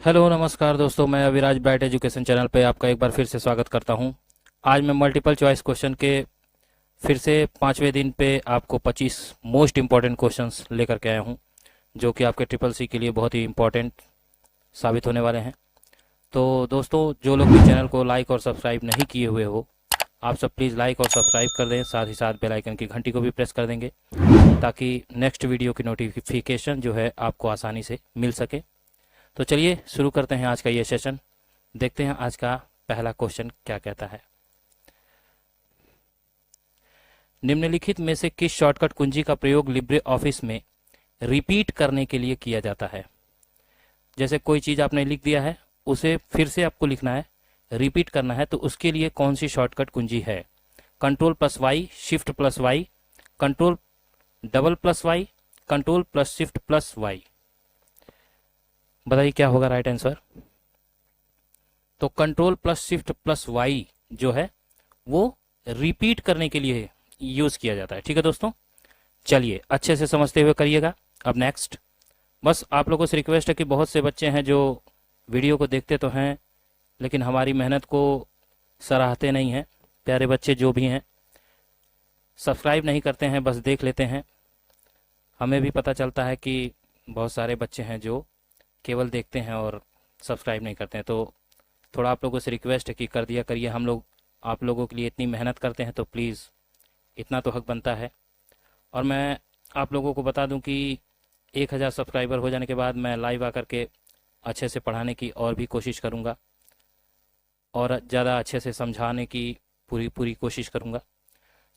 Hello नमस्कार दोस्तों, मैं अविराज ब्राइट एजुकेशन चैनल पे आपका एक बार फिर से स्वागत करता हूं। आज मैं मल्टीपल चॉइस क्वेश्चन के फिर से 5वें दिन पे आपको 25 मोस्ट इम्पॉर्टेंट क्वेश्चंस लेकर के आया हूं, जो कि आपके ट्रिपल सी के लिए बहुत ही इम्पॉर्टेंट साबित होने वाले हैं। तो दोस्तों, जो लोग भी चैनल को लाइक और सब्सक्राइब नहीं किए हुए हो, आप सब प्लीज़ लाइक और सब्सक्राइब कर दें, साथ ही साथ बेल आइकन की घंटी को भी प्रेस कर देंगे ताकि नेक्स्ट वीडियो की नोटिफिकेशन जो है आपको आसानी से मिल सके। तो चलिए शुरू करते हैं आज का ये सेशन। देखते हैं आज का पहला क्वेश्चन क्या कहता है। निम्नलिखित में से किस शॉर्टकट कुंजी का प्रयोग लिब्रे ऑफिस में रिपीट करने के लिए किया जाता है। जैसे कोई चीज़ आपने लिख दिया है, उसे फिर से आपको लिखना है, रिपीट करना है, तो उसके लिए कौन सी शॉर्टकट कुंजी है। Control plus Y, shift plus Y, control double plus Y, control plus shift plus Y. बताइए क्या होगा राइट आंसर। तो control plus shift plus Y जो है वो रिपीट करने के लिए यूज किया जाता है। ठीक है दोस्तों, चलिए अच्छे से समझते हुए करिएगा। अब नेक्स्ट, बस आप लोगों से रिक्वेस्ट है कि बहुत से बच्चे हैं जो वीडियो को देखते तो हैं लेकिन हमारी मेहनत को सराहते नहीं हैं। प्यारे बच्चे जो भी हैं, सब्सक्राइब नहीं करते हैं, बस देख लेते हैं। हमें भी पता चलता है कि बहुत सारे बच्चे हैं जो केवल देखते हैं और सब्सक्राइब नहीं करते हैं। तो थोड़ा आप लोगों से रिक्वेस्ट है कि कर दिया करिए। हम लोग आप लोगों के लिए इतनी मेहनत करते हैं तो प्लीज़ इतना तो हक बनता है। और मैं आप लोगों को बता दूं कि 1000 सब्सक्राइबर हो जाने के बाद मैं लाइव आकर के अच्छे से पढ़ाने की और भी कोशिश करूंगा और ज़्यादा अच्छे से समझाने की पूरी कोशिश करूंगा।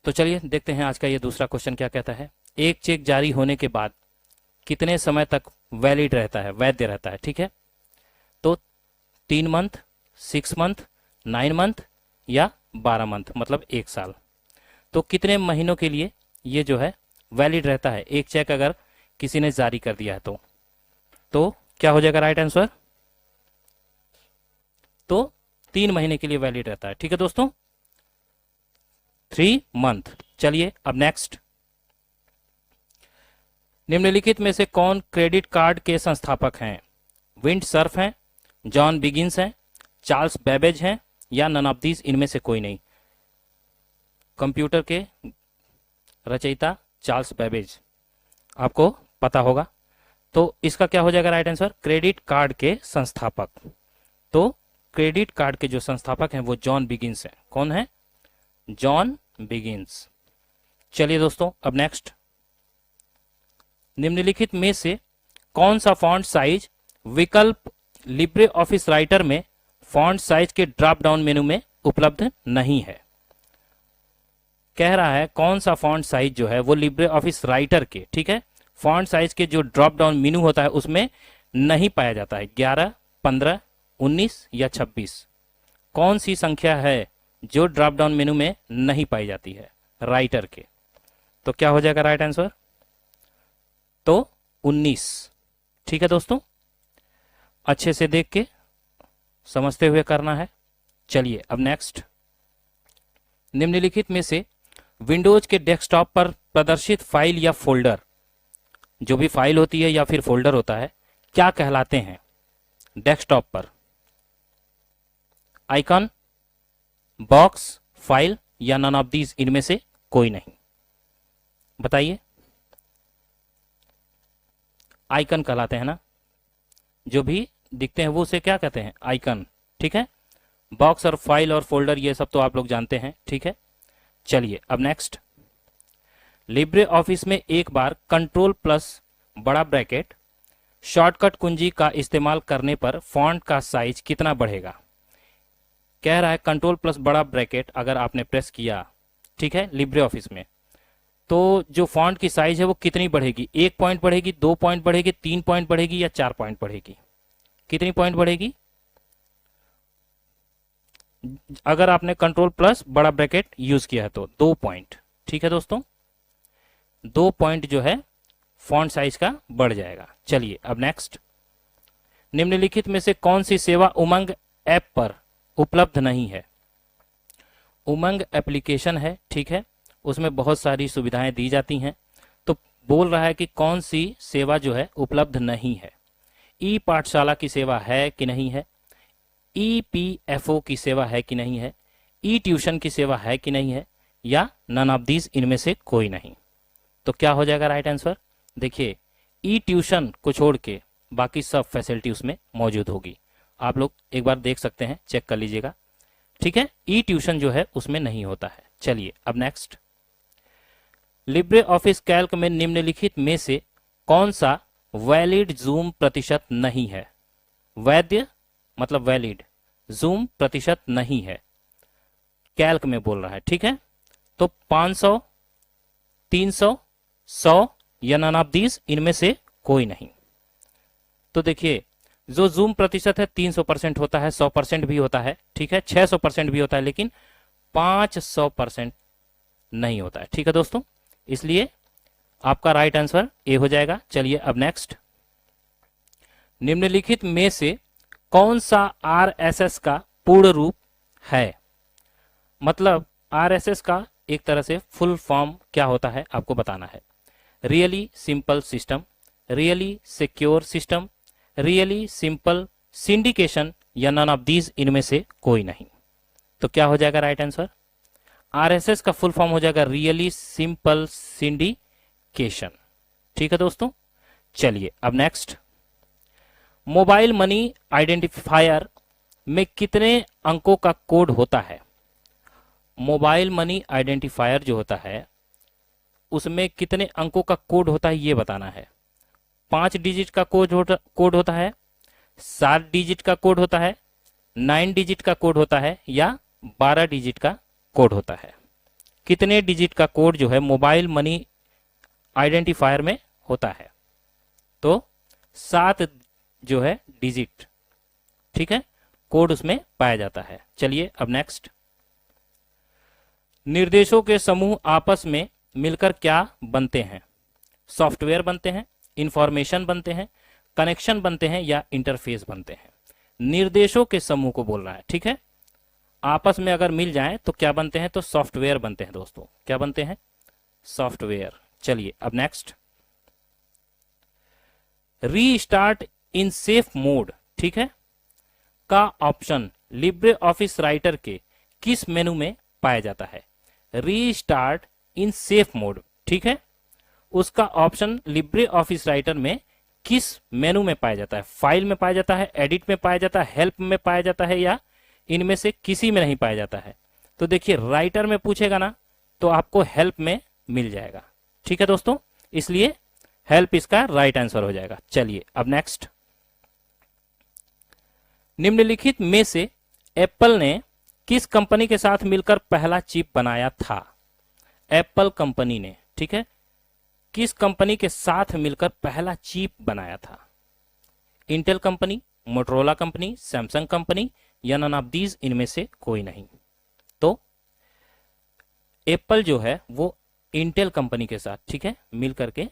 तो चलिए देखते हैं आज का ये दूसरा क्वेश्चन क्या कहता है। एक चेक जारी होने के बाद कितने समय तक वैलिड रहता है, वैध रहता है। ठीक है, तो 3 मंथ, 6 मंथ, 9 मंथ या 12 मंथ, मतलब 1 साल। तो कितने महीनों के लिए ये जो है वैलिड रहता है एक चेक अगर किसी ने जारी कर दिया है तो क्या हो जाएगा राइट आंसर। तो 3 महीने के लिए वैलिड रहता है। ठीक है दोस्तों, 3 मंथ। चलिए अब नेक्स्ट, निम्नलिखित में से कौन क्रेडिट कार्ड के संस्थापक हैं। विंड सर्फ हैं, जॉन बिगिंस हैं, चार्ल्स बेबेज हैं या नन ऑफ दीज, इनमें से कोई नहीं। कंप्यूटर के रचयिता चार्ल्स बेबेज आपको पता होगा। तो इसका क्या हो जाएगा राइट आंसर, क्रेडिट कार्ड के संस्थापक। तो क्रेडिट कार्ड के जो संस्थापक हैं वो जॉन बिगिंस हैं। कौन है, जॉन बिगिंस। चलिए दोस्तों अब नेक्स्ट, निम्नलिखित में से कौन सा फॉन्ट साइज विकल्प लिब्रे ऑफिस राइटर में फॉन्ट साइज के ड्रॉप डाउन मेनू में उपलब्ध नहीं है। कह रहा है कौन सा फॉन्ट साइज जो है वो लिब्रे ऑफिस राइटर के, ठीक है, फॉन्ट साइज के जो ड्रॉप डाउन मेनू होता है उसमें नहीं पाया जाता है। 11, 15, 19 या 26, कौन सी संख्या है जो ड्रॉप डाउन मेनू में नहीं पाई जाती है राइटर के। तो क्या हो जाएगा राइट आंसर, तो 19। ठीक है दोस्तों, अच्छे से देख के समझते हुए करना है। चलिए अब नेक्स्ट, निम्नलिखित में से विंडोज के डेस्कटॉप पर प्रदर्शित फाइल या फोल्डर, जो भी फाइल होती है या फिर फोल्डर होता है, क्या कहलाते हैं डेस्कटॉप पर। आइकन, बॉक्स, फाइल या नन ऑफ दीज, इनमें से कोई नहीं। बताइए, आइकन कहलाते हैं ना, जो भी दिखते हैं वो उसे क्या कहते हैं, आइकन। ठीक है, बॉक्स और फाइल और फोल्डर ये सब तो आप लोग जानते हैं। ठीक है, चलिए अब नेक्स्ट, लिब्रे ऑफिस में एक बार कंट्रोल प्लस बड़ा ब्रैकेट शॉर्टकट कुंजी का इस्तेमाल करने पर फॉन्ट का साइज कितना बढ़ेगा। कह रहा है कंट्रोल प्लस बड़ा ब्रैकेट अगर आपने प्रेस किया, ठीक है, लिब्रे ऑफिस में, तो जो फॉन्ट की साइज है वो कितनी बढ़ेगी। 1 पॉइंट बढ़ेगी, 2 पॉइंट बढ़ेगी, 3 पॉइंट बढ़ेगी या 4 पॉइंट बढ़ेगी। कितनी पॉइंट बढ़ेगी अगर आपने कंट्रोल प्लस बड़ा ब्रैकेट यूज किया है तो 2 पॉइंट। ठीक है दोस्तों, 2 पॉइंट जो है फॉन्ट साइज का बढ़ जाएगा। चलिए अब नेक्स्ट, निम्नलिखित में से कौन सी सेवा उमंग ऐप पर उपलब्ध नहीं है। उमंग एप्लीकेशन है, ठीक है, उसमें बहुत सारी सुविधाएं दी जाती हैं। तो बोल रहा है कि कौन सी सेवा जो है उपलब्ध नहीं है। ई पाठशाला की सेवा है कि नहीं है, ईपीएफओ की सेवा है कि नहीं है, ई ट्यूशन की सेवा है कि नहीं है, या नन ऑफ दीज इनमें से कोई नहीं। तो क्या हो जाएगा राइट आंसर? देखिए ई ट्यूशन को छोड़ के बाकी सब फैसिलिटी उसमें मौजूद होगी। आप लोग एक बार देख सकते हैं, चेक कर लीजिएगा, ठीक है। ई ट्यूशन जो है उसमें नहीं होता है। चलिए अब नेक्स्ट, लिब्रे ऑफिस कैल्क में निम्नलिखित में से कौन सा वैलिड जूम प्रतिशत नहीं है? वैध मतलब वैलिड, जूम प्रतिशत नहीं है, कैल्क में बोल रहा है, ठीक है। तो 500, 300, 100 या नन ऑफ दीज इनमें से कोई नहीं। तो देखिए जो जूम प्रतिशत है 300% होता है, 100% भी होता है, ठीक है, 600% भी होता है, लेकिन 500% नहीं होता है, ठीक है दोस्तों। इसलिए आपका राइट आंसर ए हो जाएगा। चलिए अब नेक्स्ट, निम्नलिखित में से कौन सा आरएसएस का पूर्ण रूप है? मतलब आरएसएस का एक तरह से फुल फॉर्म क्या होता है आपको बताना है। Really simple system, really secure system, really simple syndication या नन ऑफ दीज इनमें से कोई नहीं। तो क्या हो जाएगा राइट आंसर? आरएसएस का फुल फॉर्म हो जाएगा रियली सिंपल सिंडिकेशन, ठीक है दोस्तों। चलिए अब नेक्स्ट, मोबाइल मनी आइडेंटिफायर में कितने अंकों का कोड होता है? मोबाइल मनी आइडेंटिफायर जो होता है उसमें कितने अंकों का कोड होता है ये बताना है। 5 डिजिट का कोड होता है, 7 डिजिट का कोड होता है, 9 डिजिट का कोड होता है, या 12 डिजिट का कोड होता है? कितने डिजिट का कोड जो है मोबाइल मनी आइडेंटिफायर में होता है? तो 7 जो है डिजिट, ठीक है, कोड उसमें पाया जाता है। चलिए अब नेक्स्ट, निर्देशों के समूह आपस में मिलकर क्या बनते हैं? सॉफ्टवेयर बनते हैं, इंफॉर्मेशन बनते हैं, कनेक्शन बनते हैं, या इंटरफेस बनते हैं? निर्देशों के समूह को बोल रहा है, ठीक है। आपस में अगर मिल जाएं तो क्या बनते हैं? तो सॉफ्टवेयर बनते हैं दोस्तों। क्या बनते हैं? सॉफ्टवेयर। चलिए अब next, restart in safe mode, ठीक है, का ऑप्शन लिब्रे ऑफिस राइटर के किस मेनू में पाया जाता है? रीस्टार्ट इन सेफ मोड, ठीक है, उसका ऑप्शन लिब्रे ऑफिस राइटर में किस मेनू में पाया जाता है? फाइल में पाया जाता है, एडिट में पाया जाता है, हेल्प में पाया जाता है, या इनमें से किसी में नहीं पाया जाता है? तो देखिए राइटर में पूछेगा ना तो आपको हेल्प में मिल जाएगा, ठीक है दोस्तों, इसलिए हेल्प इसका राइट आंसर हो जाएगा। चलिए अब नेक्स्ट, निम्नलिखित में से एप्पल ने किस कंपनी के साथ मिलकर पहला चिप बनाया था? एप्पल कंपनी ने, ठीक है, किस कंपनी के साथ मिलकर पहला चिप बनाया था? Intel company, Motorola company, Samsung company, या नन ऑफ दीज इनमें से कोई नहीं। तो एप्पल जो है वो इंटेल कंपनी के साथ, ठीक है, मिलकर के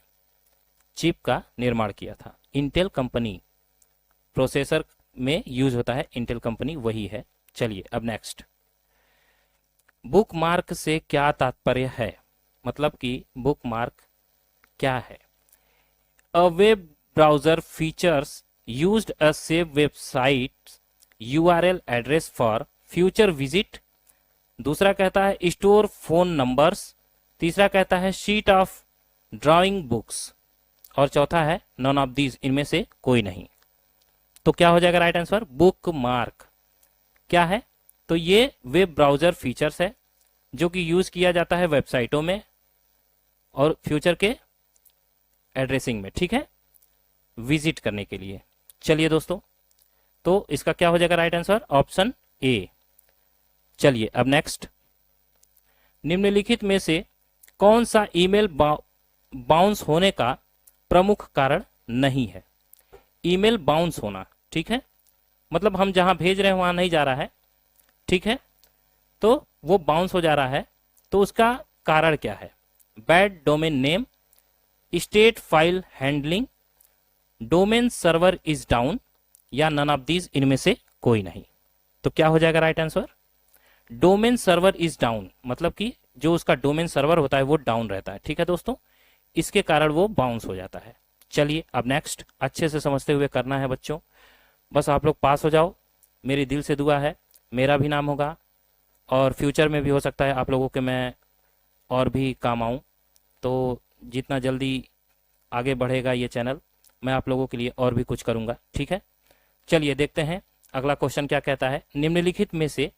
चिप का निर्माण किया था। इंटेल कंपनी प्रोसेसर में यूज होता है, इंटेल कंपनी वही है। चलिए अब नेक्स्ट, बुक मार्क से क्या तात्पर्य है? मतलब कि बुक मार्क क्या है? A web browser features used a save website URL address for future visit. दूसरा कहता है स्टोर फोन नंबर्स। तीसरा कहता है शीट ऑफ ड्राइंग बुक्स, और चौथा है नॉन ऑफ दीज इनमें से कोई नहीं। तो क्या हो जाएगा राइट आंसर? बुक मार्क क्या है? तो ये वेब ब्राउजर फीचर्स है जो कि यूज किया जाता है वेबसाइटों में और फ्यूचर के एड्रेसिंग में, ठीक है, विजिट करने के लिए। चलिए दोस्तों, तो इसका क्या हो जाएगा राइट आंसर? Option A. चलिए अब नेक्स्ट, निम्नलिखित में से कौन सा ईमेल बाउंस होने का प्रमुख कारण नहीं है? ईमेल बाउंस होना, ठीक है, मतलब हम जहां भेज रहे हैं वहां नहीं जा रहा है, ठीक है, तो वो बाउंस हो जा रहा है। तो उसका कारण क्या है? Bad domain name, state file handling, domain server is down, या नन ऑफ दीज इनमें से कोई नहीं। तो क्या हो जाएगा right answer? Domain server is down, मतलब कि जो उसका डोमेन सर्वर होता है वो डाउन रहता है, ठीक है दोस्तों, इसके कारण वो बाउंस हो जाता है। चलिए अब नेक्स्ट अच्छे से समझते हुए करना है बच्चों, बस आप लोग पास हो जाओ, मेरी दिल से दुआ है, मेरा भी नाम होगा और फ्यूचर में भी हो सकता है आप लोगों के मैं और भी काम आऊँ, तो जितना जल्दी आगे बढ़ेगा ये चैनल मैं आप लोगों के लिए और भी कुछ करूँगा, ठीक है। चलिए देखते हैं अगला क्वेश्चन क्या कहता है। निम्नलिखित में से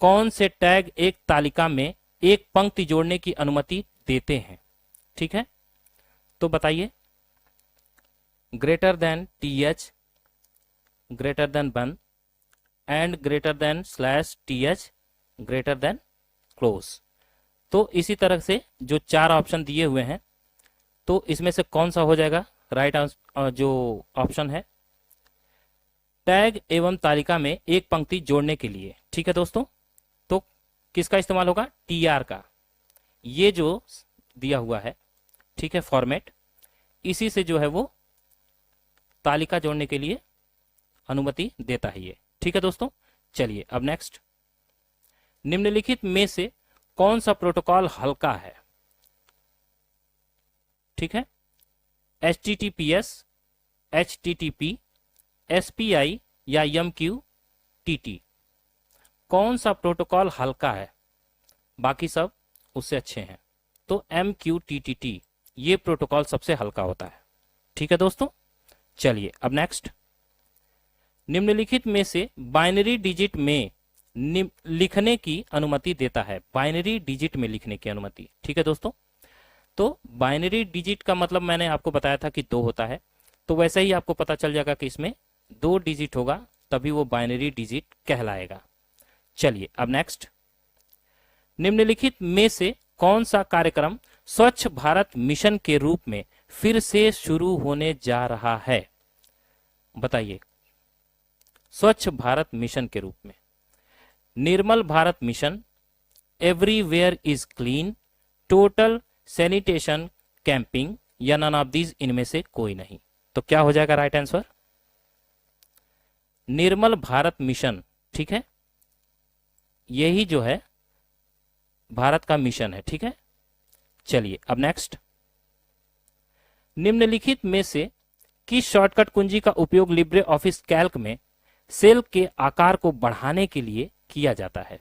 कौन से टैग एक तालिका में एक पंक्ति जोड़ने की अनुमति देते हैं, ठीक है। तो बताइए, greater than th, greater than 1 and greater than slash th, greater than close. तो इसी तरह से जो 4 ऑप्शन दिए हुए हैं, तो इसमें से कौन सा हो जाएगा राइट आंसर? जो ऑप्शन है टैग एवं तालिका में एक पंक्ति जोड़ने के लिए, ठीक है दोस्तों, तो किसका इस्तेमाल होगा? tr का। ये जो दिया हुआ है, ठीक है, फॉर्मेट, इसी से जो है वो तालिका जोड़ने के लिए अनुमति देता है ये, ठीक है दोस्तों। चलिए अब नेक्स्ट, निम्नलिखित में से कौन सा प्रोटोकॉल हल्का है, ठीक है। HTTPS, HTTP, SPI या MQTT, कौन सा प्रोटोकॉल हल्का है? बाकी सब उससे अच्छे हैं, तो MQTT ये प्रोटोकॉल सबसे हल्का होता है, ठीक है दोस्तों। चलिए अब नेक्स्ट, निम्नलिखित में से बाइनरी डिजिट में लिखने की अनुमति देता है, बाइनरी डिजिट में लिखने की अनुमति, ठीक है दोस्तों। तो बाइनरी डिजिट का मतलब मैंने आपको बताया था कि 2 होता है, तो वैसे ही आपको पता चल जाएगा कि इसमें 2 डिजिट होगा, तभी वो बाइनरी डिजिट कहलाएगा। चलिए अब नेक्स्ट, निम्नलिखित में से कौन सा कार्यक्रम स्वच्छ भारत मिशन के रूप में फिर से शुरू होने जा रहा है? बताइए, स्वच्छ भारत मिशन के रूप में Nirmal Bharat mission, everywhere is clean, total sanitation camping या नन ऑफ दीज, इनमें से कोई नहीं। तो क्या हो जाएगा right answer? Nirmal Bharat mission, ठीक है, यही जो है भारत का मिशन है, ठीक है। चलिए अब नेक्स्ट, निम्नलिखित में से किस शॉर्टकट कुंजी का उपयोग लिब्रे ऑफिस कैल्क में सेल के आकार को बढ़ाने के लिए किया जाता है?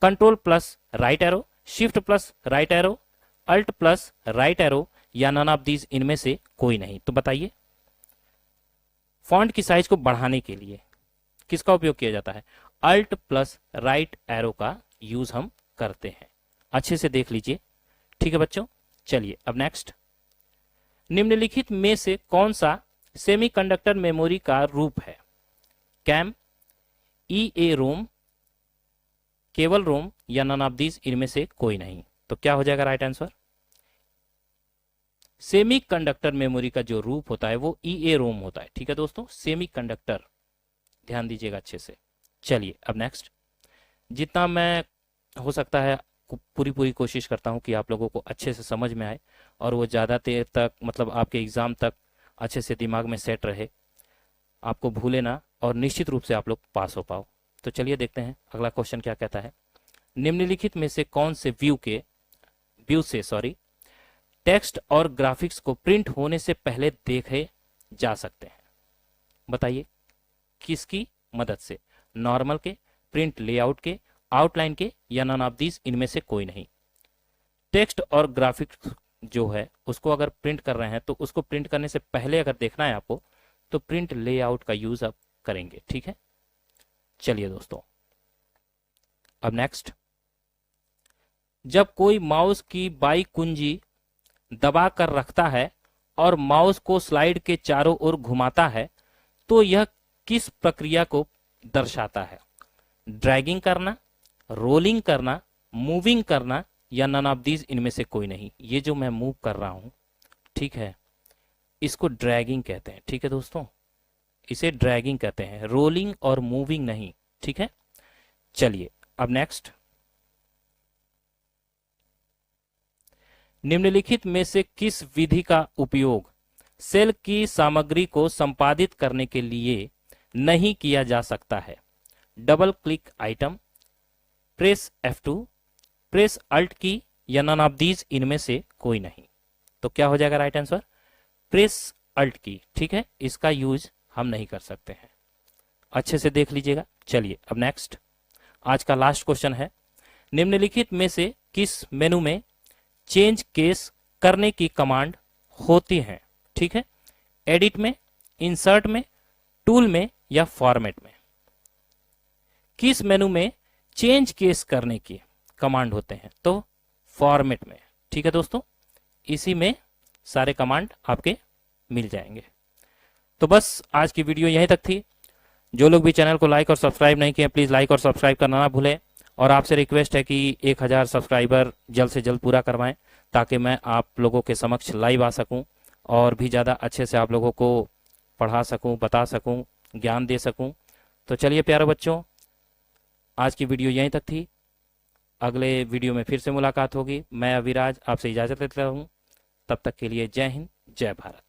Control plus right arrow, shift plus right arrow, alt plus right arrow या नन ऑफ दीज, इनमें से कोई नहीं। तो बताइए, फॉन्ट की साइज को बढ़ाने के लिए किसका उपयोग किया जाता है? अल्ट प्लस राइट एरो का यूज हम करते हैं, अच्छे से देख लीजिए, ठीक है बच्चों। चलिए अब नेक्स्ट, निम्नलिखित में से कौन सा सेमीकंडक्टर मेमोरी का रूप है? कैम, EEPROM, केवल रोम या नन ऑफ दीज, इनमें से कोई नहीं। तो क्या हो जाएगा राइट आंसर? सेमीकंडक्टर मेमोरी का जो रूप होता है वो EEPROM होता है, ठीक है दोस्तों, सेमीकंडक्टर, ध्यान दीजिएगा अच्छे से। चलिए अब नेक्स्ट, जितना मैं हो सकता है पूरी कोशिश करता हूं कि आप लोगों को अच्छे से समझ में आए और वो ज़्यादा देर तक, मतलब आपके एग्जाम तक अच्छे से दिमाग में सेट रहे, आपको भूले ना और निश्चित रूप से आप लोग पास हो पाओ। तो चलिए देखते हैं अगला क्वेश्चन क्या कहता है। निम्नलिखित में से कौन से व्यू से टेक्स्ट और ग्राफिक्स को प्रिंट होने से पहले देखे जा सकते हैं? बताइए, किसकी मदद से? नॉर्मल के, प्रिंट लेआउट के, आउटलाइन के या नन ऑफ दीज, इनमें से कोई नहीं। टेक्स्ट और ग्राफिक्स जो है उसको अगर प्रिंट कर रहे हैं तो उसको प्रिंट करने से पहले अगर देखना है आपको तो प्रिंट लेआउट का यूज आप करेंगे, ठीक है। चलिए दोस्तों अब नेक्स्ट, जब कोई माउस की बाई कुंजी दबा कर रखता है और माउस को स्लाइड के चारों ओर घुमाता है तो यह किस प्रक्रिया को दर्शाता है? ड्रैगिंग करना, रोलिंग करना, मूविंग करना या नन ऑफ दीज, इनमें से कोई नहीं। ये जो मैं मूव कर रहा हूं, ठीक है, इसको ड्रैगिंग कहते हैं, ठीक है दोस्तों, इसे ड्रैगिंग कहते हैं, रोलिंग और मूविंग नहीं, ठीक है। चलिए अब नेक्स्ट, निम्नलिखित में से किस विधि का उपयोग सेल की सामग्री को संपादित करने के लिए नहीं किया जा सकता है? Double click item, press F2, press alt key या नन ऑफ दीज, इनमें से कोई नहीं। तो क्या हो जाएगा राइट आंसर? प्रेस अल्ट की, ठीक है, इसका यूज हम नहीं कर सकते हैं, अच्छे से देख लीजिएगा। चलिए अब नेक्स्ट, आज का लास्ट क्वेश्चन है, निम्नलिखित में से किस मेनू में चेंज केस करने की कमांड होती है? ठीक है, एडिट में, इंसर्ट में, टूल में या फॉर्मेट में? किस मेनू में चेंज केस करने की कमांड होते हैं? तो फॉर्मेट में, ठीक है दोस्तों, इसी में सारे कमांड आपके मिल जाएंगे। तो बस आज की वीडियो यहीं तक थी। जो लोग भी चैनल को लाइक और सब्सक्राइब नहीं किए, प्लीज़ लाइक और सब्सक्राइब करना ना भूलें। और आपसे रिक्वेस्ट है कि 1000 सब्सक्राइबर जल्द से जल्द पूरा करवाएं, ताकि मैं आप लोगों के समक्ष लाइव आ सकूं और भी ज़्यादा अच्छे से आप लोगों को पढ़ा सकूं, बता सकूं, ज्ञान दे सकूं। तो चलिए प्यारे बच्चों, आज की वीडियो यहीं तक थी। अगले वीडियो में फिर से मुलाकात होगी। मैं अविराज आपसे इजाज़त लेता हूँ। तब तक के लिए जय हिंद, जय भारत।